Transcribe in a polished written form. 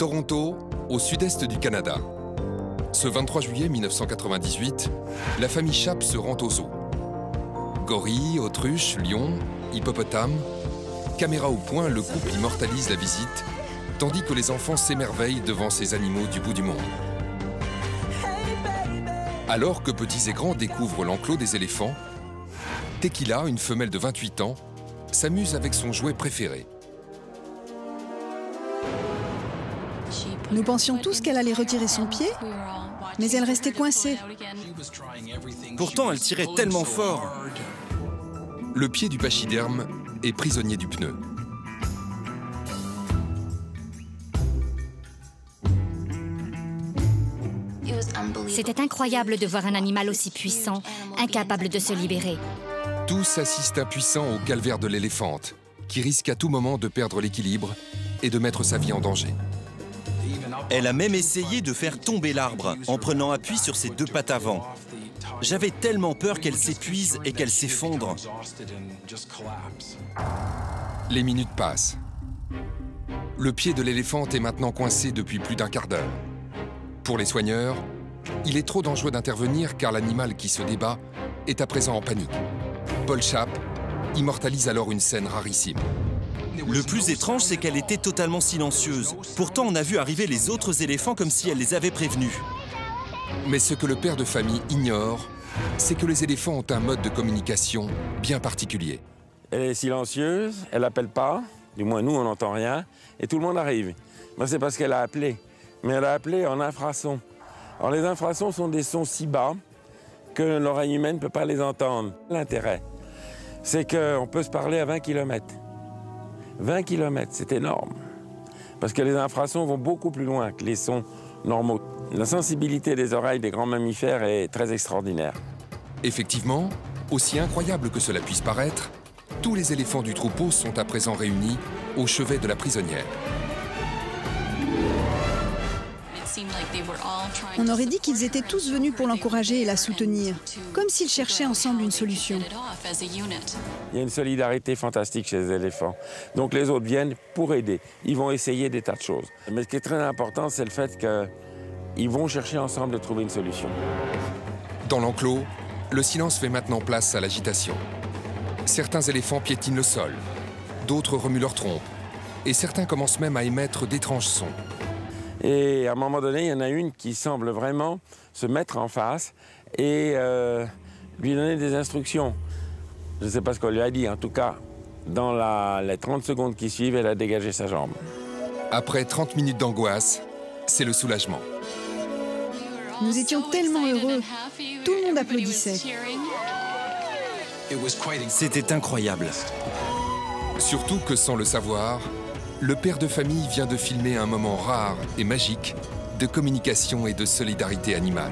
Toronto, au sud-est du Canada. Ce 23 juillet 1998, la famille Chape se rend au zoo. Gorilles, autruches, lions, hippopotames, caméra au point, le couple immortalise la visite, tandis que les enfants s'émerveillent devant ces animaux du bout du monde. Alors que petits et grands découvrent l'enclos des éléphants, Tequila, une femelle de 28 ans, s'amuse avec son jouet préféré. Nous pensions tous qu'elle allait retirer son pied, mais elle restait coincée. Pourtant, elle tirait tellement fort. Le pied du pachyderme est prisonnier du pneu. C'était incroyable de voir un animal aussi puissant, incapable de se libérer. Tous assistent impuissants au calvaire de l'éléphante, qui risque à tout moment de perdre l'équilibre et de mettre sa vie en danger. Elle a même essayé de faire tomber l'arbre en prenant appui sur ses deux pattes avant. J'avais tellement peur qu'elle s'épuise et qu'elle s'effondre. Les minutes passent. Le pied de l'éléphante est maintenant coincé depuis plus d'un quart d'heure. Pour les soigneurs, il est trop dangereux d'intervenir car l'animal qui se débat est à présent en panique. Paul Chape immortalise alors une scène rarissime. Le plus étrange, c'est qu'elle était totalement silencieuse. Pourtant, on a vu arriver les autres éléphants comme si elle les avait prévenus. Mais ce que le père de famille ignore, c'est que les éléphants ont un mode de communication bien particulier. Elle est silencieuse, elle n'appelle pas, du moins nous on n'entend rien, et tout le monde arrive. Ben, c'est parce qu'elle a appelé, mais elle a appelé en infrasons. Alors les infrasons sont des sons si bas que l'oreille humaine ne peut pas les entendre. L'intérêt, c'est qu'on peut se parler à 20 km. 20 km, c'est énorme, parce que les infrasons vont beaucoup plus loin que les sons normaux. La sensibilité des oreilles des grands mammifères est très extraordinaire. Effectivement, aussi incroyable que cela puisse paraître, tous les éléphants du troupeau sont à présent réunis au chevet de la prisonnière. On aurait dit qu'ils étaient tous venus pour l'encourager et la soutenir, comme s'ils cherchaient ensemble une sosolution. Il y a une solidarité fantastique chez les éléphants. Donc les autres viennent pour aider. Ils vont essayer des tas de choses. Mais ce qui est très important, c'est le fait qu'ils vont chercher ensemble de trouver une solution. Dans l'enclos, le silence fait maintenant place à l'agitation. Certains éléphants piétinent le sol, d'autres remuent leurs trompes, et certains commencent même à émettre d'étranges sons. Et à un moment donné, il y en a une qui semble vraiment se mettre en face et lui donner des instructions. Je ne sais pas ce qu'on lui a dit, en tout cas, dans les 30 secondes qui suivent, elle a dégagé sa jambe. Après 30 minutes d'angoisse, c'est le soulagement. Nous étions tellement heureux. Tout le monde applaudissait. C'était incroyable. Surtout que sans le savoir, le père de famille vient de filmer un moment rare et magique de communication et de solidarité animale.